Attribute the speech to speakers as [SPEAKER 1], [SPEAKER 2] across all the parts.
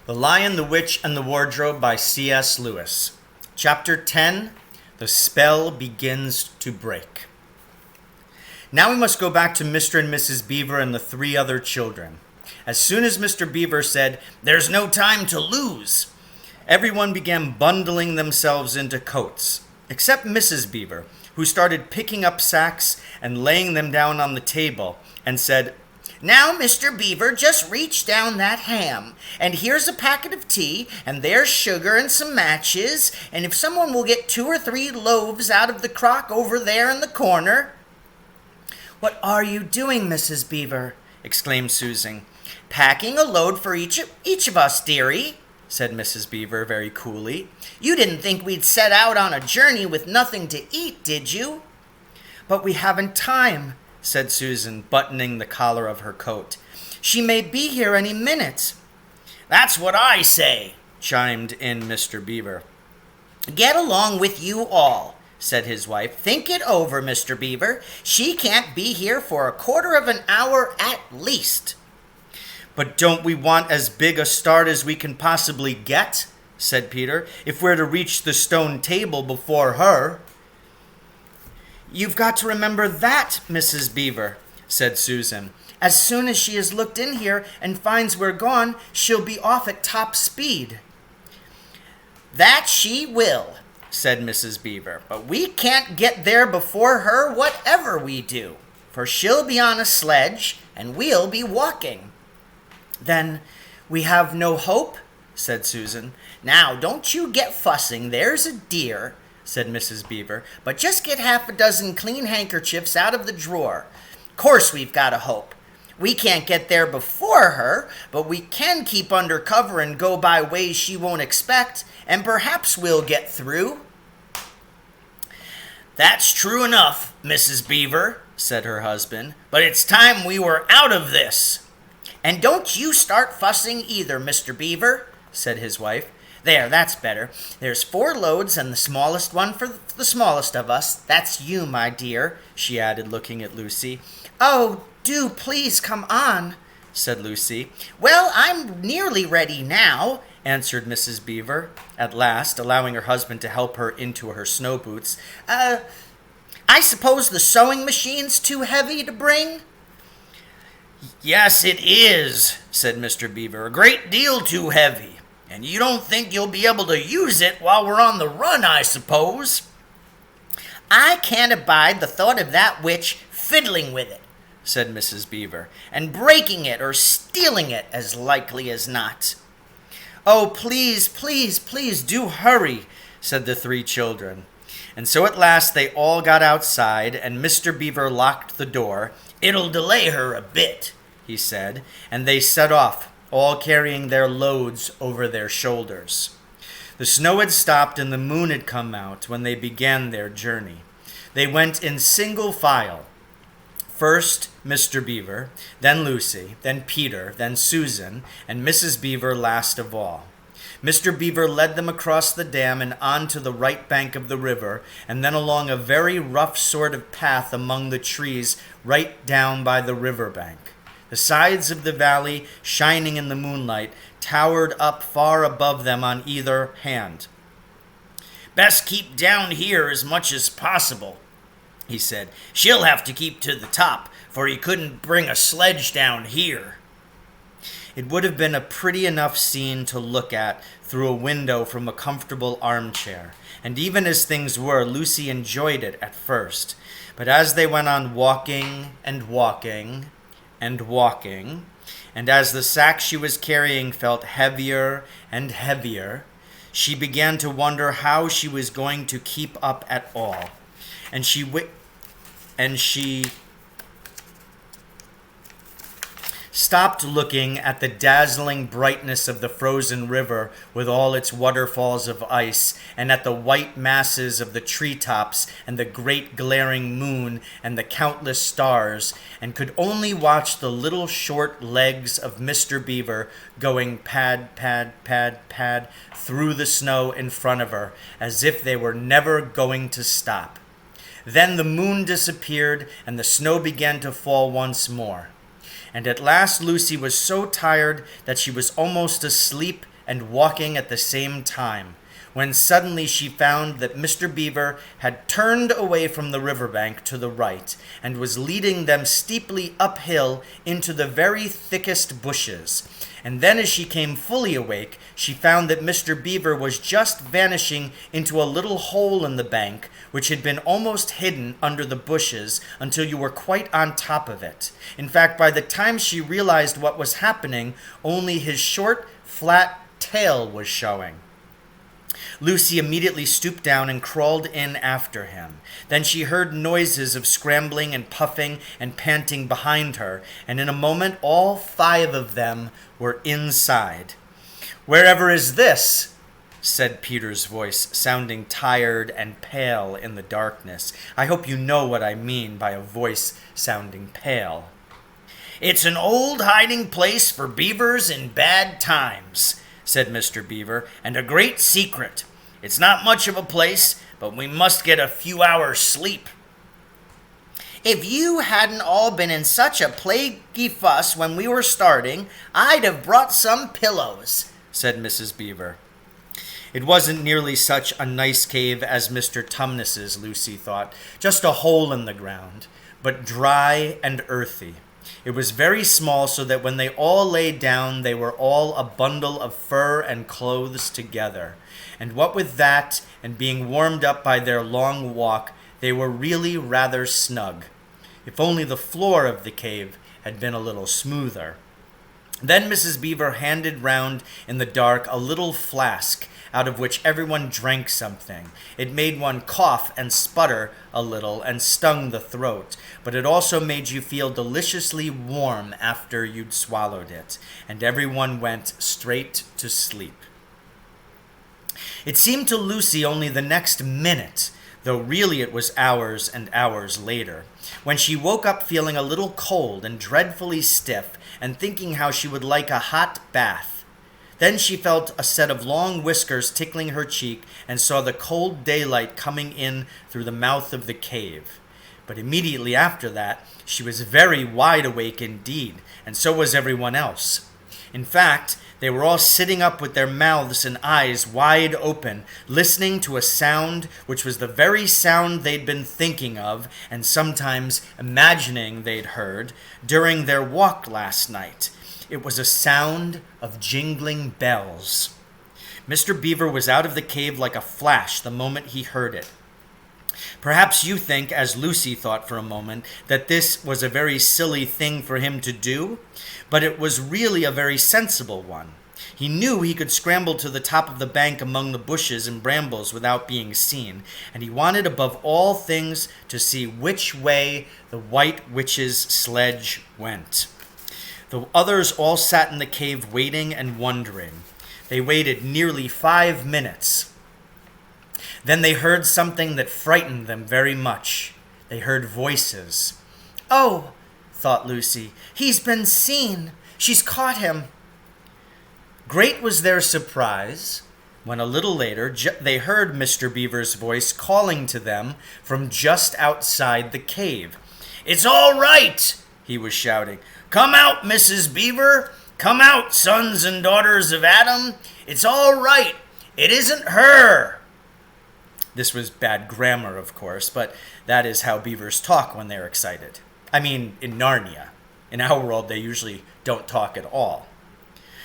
[SPEAKER 1] The Lion, the Witch, and the Wardrobe by C.S. Lewis. Chapter 10, The Spell Begins to Break. Now we must go back to Mr. and Mrs. Beaver and the three other children. As soon as Mr. Beaver said, "There's no time to lose," everyone began bundling themselves into coats, except Mrs. Beaver, who started picking up sacks and laying them down on the table and said, "Now, Mr. Beaver, just reach down that ham, and here's a packet of tea, and there's sugar and some matches, and if someone will get 2 or 3 loaves out of the crock over there in the corner." "What are you doing, Mrs. Beaver?" exclaimed Susan. "Packing a load for each of us, dearie," said Mrs. Beaver very coolly. "You didn't think we'd set out on a journey with nothing to eat, did you?" "But we haven't time," said Susan, buttoning the collar of her coat. "She may be here any minute." "That's what I say," chimed in Mr. Beaver. "Get along with you all," said his wife. "Think it over, Mr. Beaver. She can't be here for a quarter of an hour at least." "But don't we want as big a start as we can possibly get?" said Peter, "if we're to reach the stone table before her." "You've got to remember that, Mrs. Beaver," said Susan. "As soon as she has looked in here and finds we're gone, she'll be off at top speed." "That she will," said Mrs. Beaver, "but we can't get there before her whatever we do, for she'll be on a sledge and we'll be walking." "Then we have no hope?" said Susan. "Now, don't you get fussing, there's a dear," said Mrs. Beaver, "but just get half a dozen clean handkerchiefs out of the drawer. Course we've got a hope. We can't get there before her, but we can keep under cover and go by ways she won't expect, and perhaps we'll get through." "That's true enough, Mrs. Beaver," said her husband, "but it's time we were out of this." "And don't you start fussing either, Mr. Beaver," said his wife. "There, that's better. There's 4 loads and the smallest one for the smallest of us. That's you, my dear," she added, looking at Lucy. "Oh, do please come on," said Lucy. "Well, I'm nearly ready now," answered Mrs. Beaver, at last, allowing her husband to help her into her snow boots. I suppose the sewing machine's too heavy to bring?" "Yes, it is," said Mr. Beaver. "A great deal too heavy. And you don't think you'll be able to use it while we're on the run, I suppose?" "I can't abide the thought of that witch fiddling with it," said Mrs. Beaver, "and breaking it or stealing it as likely as not." "Oh, please, please, please do hurry," said the 3 children. And so at last they all got outside, and Mr. Beaver locked the door. "It'll delay her a bit," he said, and they set off, all carrying their loads over their shoulders. The snow had stopped and the moon had come out when they began their journey. They went in single file. First Mr. Beaver, then Lucy, then Peter, then Susan, and Mrs. Beaver last of all. Mr. Beaver led them across the dam and on to the right bank of the river, and then along a very rough sort of path among the trees right down by the river bank. The sides of the valley, shining in the moonlight, towered up far above them on either hand. "Best keep down here as much as possible," he said. "She'll have to keep to the top, for he couldn't bring a sledge down here." It would have been a pretty enough scene to look at through a window from a comfortable armchair, and even as things were, Lucy enjoyed it at first. But as they went on walking and walking and walking, and as the sack she was carrying felt heavier and heavier, she began to wonder how she was going to keep up at all. And she stopped looking at the dazzling brightness of the frozen river with all its waterfalls of ice, and at the white masses of the treetops and the great glaring moon and the countless stars, and could only watch the little short legs of Mr. Beaver going pad, pad, pad, pad through the snow in front of her, as if they were never going to stop. Then the moon disappeared, and the snow began to fall once more. And at last Lucy was so tired that she was almost asleep and walking at the same time, when suddenly she found that Mr. Beaver had turned away from the riverbank to the right and was leading them steeply uphill into the very thickest bushes. And then as she came fully awake, she found that Mr. Beaver was just vanishing into a little hole in the bank, which had been almost hidden under the bushes until you were quite on top of it. In fact, by the time she realized what was happening, only his short, flat tail was showing. Lucy immediately stooped down and crawled in after him. Then she heard noises of scrambling and puffing and panting behind her, and in a moment all 5 of them were inside. "Wherever is this?" said Peter's voice, sounding tired and pale in the darkness. I hope you know what I mean by a voice sounding pale. "It's an old hiding place for beavers in bad times," said Mr. Beaver, "and a great secret. It's not much of a place, but we must get a few hours' sleep." "If you hadn't all been in such a plaguey fuss when we were starting, I'd have brought some pillows," said Mrs. Beaver. It wasn't nearly such a nice cave as Mr. Tumnus's, Lucy thought, just a hole in the ground, but dry and earthy. It was very small, so that when they all lay down, they were all a bundle of fur and clothes together. And what with that, and being warmed up by their long walk, they were really rather snug. If only the floor of the cave had been a little smoother. Then Mrs. Beaver handed round in the dark a little flask, out of which everyone drank something. It made one cough and sputter a little and stung the throat, but it also made you feel deliciously warm after you'd swallowed it, and everyone went straight to sleep. It seemed to Lucy only the next minute, though really it was hours and hours later, when she woke up feeling a little cold and dreadfully stiff, and thinking how she would like a hot bath. Then she felt a set of long whiskers tickling her cheek and saw the cold daylight coming in through the mouth of the cave. But immediately after that, she was very wide awake indeed, and so was everyone else. In fact, they were all sitting up with their mouths and eyes wide open, listening to a sound which was the very sound they'd been thinking of and sometimes imagining they'd heard during their walk last night. It was a sound of jingling bells. Mr. Beaver was out of the cave like a flash the moment he heard it. Perhaps you think, as Lucy thought for a moment, that this was a very silly thing for him to do, but it was really a very sensible one. He knew he could scramble to the top of the bank among the bushes and brambles without being seen, and he wanted above all things to see which way the White Witch's sledge went. The others all sat in the cave waiting and wondering. They waited nearly 5 minutes. Then they heard something that frightened them very much. They heard voices. "Oh," thought Lucy, "he's been seen. She's caught him." Great was their surprise when a little later they heard Mr. Beaver's voice calling to them from just outside the cave. "It's all right," he was shouting. "Come out, Mrs. Beaver. Come out, sons and daughters of Adam. It's all right. It isn't her." This was bad grammar, of course, but that is how beavers talk when they're excited. I mean, in Narnia. In our world, they usually don't talk at all.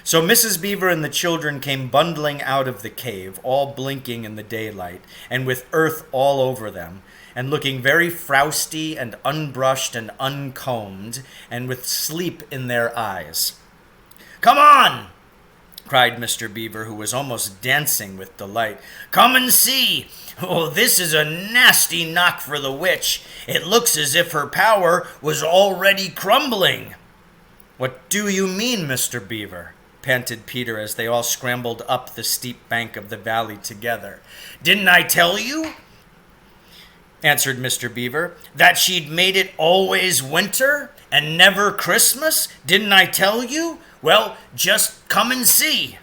[SPEAKER 1] So Mrs. Beaver and the children came bundling out of the cave, all blinking in the daylight, and with earth all over them, and looking very frowsty and unbrushed and uncombed, and with sleep in their eyes. "Come on!" cried Mr. Beaver, who was almost dancing with delight. "Come and see! Oh, this is a nasty knock for the witch. It looks as if her power was already crumbling." "What do you mean, Mr. Beaver?" panted Peter as they all scrambled up the steep bank of the valley together. "Didn't I tell you?" answered Mr. Beaver, "that she'd made it always winter and never Christmas? Didn't I tell you? Well, just come and see."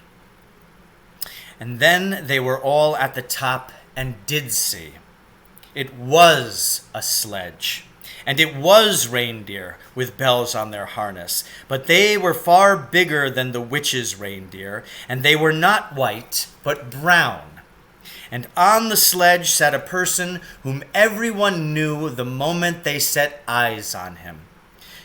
[SPEAKER 1] And then they were all at the top and did see. It was a sledge. And it was reindeer with bells on their harness, but they were far bigger than the witch's reindeer, and they were not white, but brown. And on the sledge sat a person whom everyone knew the moment they set eyes on him.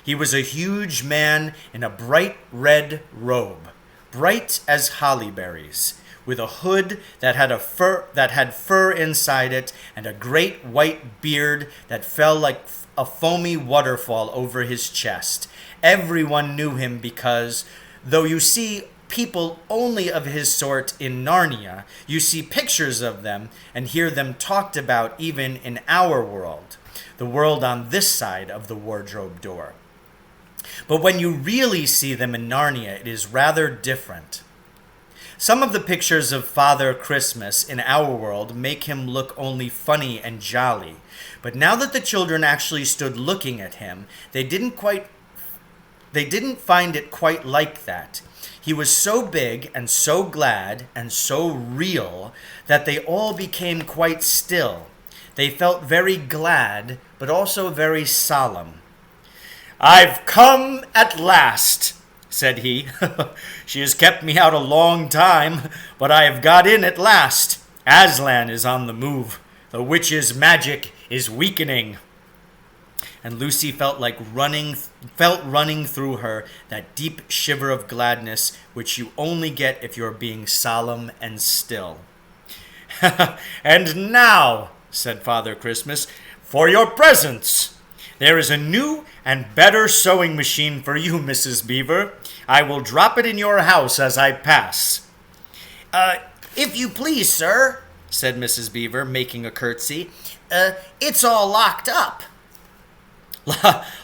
[SPEAKER 1] He was a huge man in a bright red robe, bright as holly berries, with a hood that had fur inside it, and a great white beard that fell like a foamy waterfall over his chest. Everyone knew him because, though you see people only of his sort in Narnia, you see pictures of them and hear them talked about even in our world, the world on this side of the wardrobe door. But when you really see them in Narnia, it is rather different. Some of the pictures of Father Christmas in our world make him look only funny and jolly. But now that the children actually stood looking at him, they didn't find it quite like that. He was so big and so glad and so real that they all became quite still. They felt very glad, but also very solemn. "I've come at last," said he. "She has kept me out a long time, but I have got in at last. Aslan is on the move. The witch's magic is weakening." And Lucy felt running through her that deep shiver of gladness which you only get if you're being solemn and still. "And now," said Father Christmas, "for your presents. There is a new and better sewing machine for you, Mrs. Beaver. I will drop it in your house as I pass." If you please, sir," said Mrs. Beaver, making a curtsy. "It's all locked up."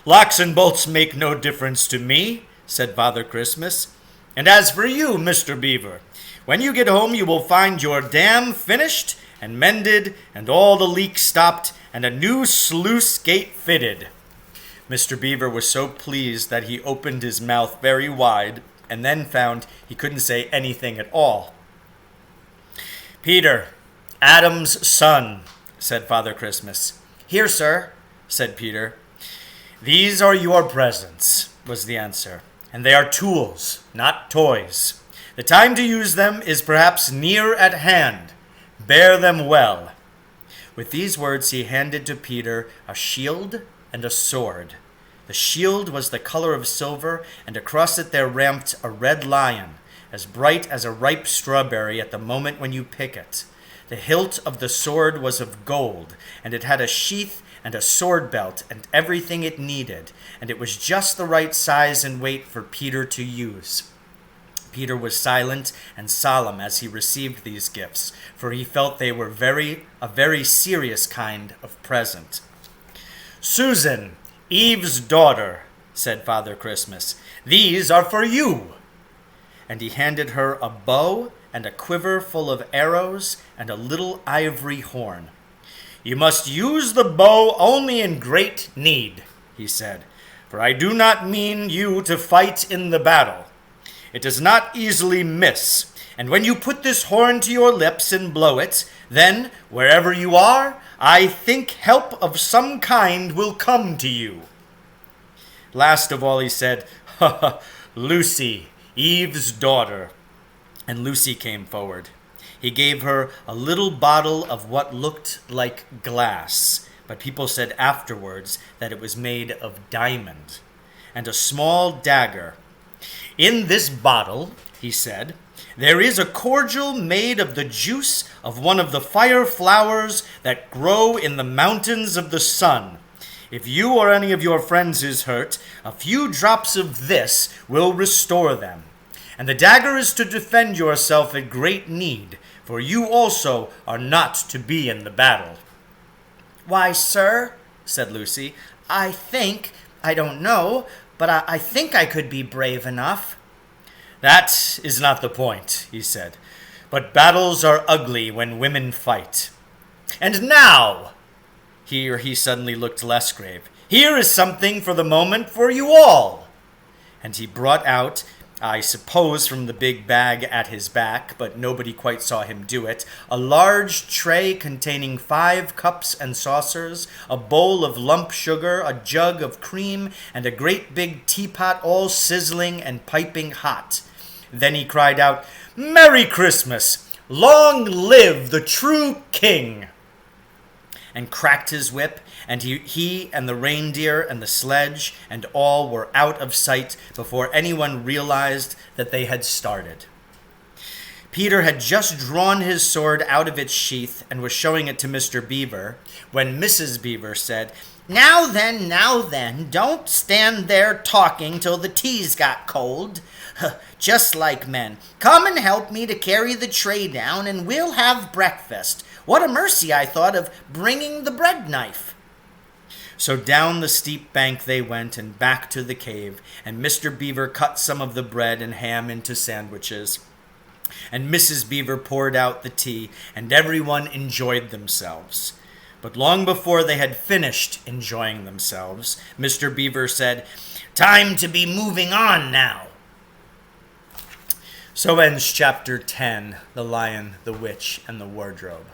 [SPEAKER 1] "Locks and bolts make no difference to me," said Father Christmas. "And as for you, Mr. Beaver, when you get home you will find your dam finished and mended and all the leaks stopped and a new sluice gate fitted." Mr. Beaver was so pleased that he opened his mouth very wide and then found he couldn't say anything at all. "Peter, Adam's son," said Father Christmas. "Here, sir," said Peter. "These are your presents," was the answer, "and they are tools, not toys. The time to use them is perhaps near at hand. Bear them well." With these words he handed to Peter a shield and a sword. The shield was the color of silver, and across it there ramped a red lion, as bright as a ripe strawberry at the moment when you pick it. The hilt of the sword was of gold, and it had a sheath and a sword belt and everything it needed, and it was just the right size and weight for Peter to use. Peter was silent and solemn as he received these gifts, for he felt they were a very serious kind of present. "Susan, Eve's daughter," said Father Christmas, "these are for you." And he handed her a bow and a quiver full of arrows and a little ivory horn. "You must use the bow only in great need," he said, "for I do not mean you to fight in the battle. It does not easily miss, and when you put this horn to your lips and blow it, then, wherever you are, I think help of some kind will come to you." Last of all he said, "Lucy, Eve's daughter." And Lucy came forward. He gave her a little bottle of what looked like glass, but people said afterwards that it was made of diamond, and a small dagger. "In this bottle," he said, "there is a cordial made of the juice of one of the fire flowers that grow in the mountains of the sun. If you or any of your friends is hurt, a few drops of this will restore them. And the dagger is to defend yourself at great need, for you also are not to be in the battle." "Why, sir," said Lucy, I don't know, but I think I could be brave enough." "That is not the point," he said, "but battles are ugly when women fight. And now," here he suddenly looked less grave, "here is something for the moment for you all." And he brought out I suppose from the big bag at his back, but nobody quite saw him do it, a large tray containing 5 cups and saucers, a bowl of lump sugar, a jug of cream, and a great big teapot all sizzling and piping hot. Then he cried out, "Merry Christmas! Long live the true king!" and cracked his whip, and he and the reindeer and the sledge and all were out of sight before anyone realized that they had started. Peter had just drawn his sword out of its sheath and was showing it to Mr. Beaver when Mrs. Beaver said, now then, don't stand there talking till the tea's got cold. Just like men. Come and help me to carry the tray down and we'll have breakfast. What a mercy I thought of bringing the bread knife." So down the steep bank they went and back to the cave, and Mr. Beaver cut some of the bread and ham into sandwiches. And Mrs. Beaver poured out the tea, and everyone enjoyed themselves. But long before they had finished enjoying themselves, Mr. Beaver said, "Time to be moving on now." So ends chapter 10, The Lion, the Witch, and the Wardrobe.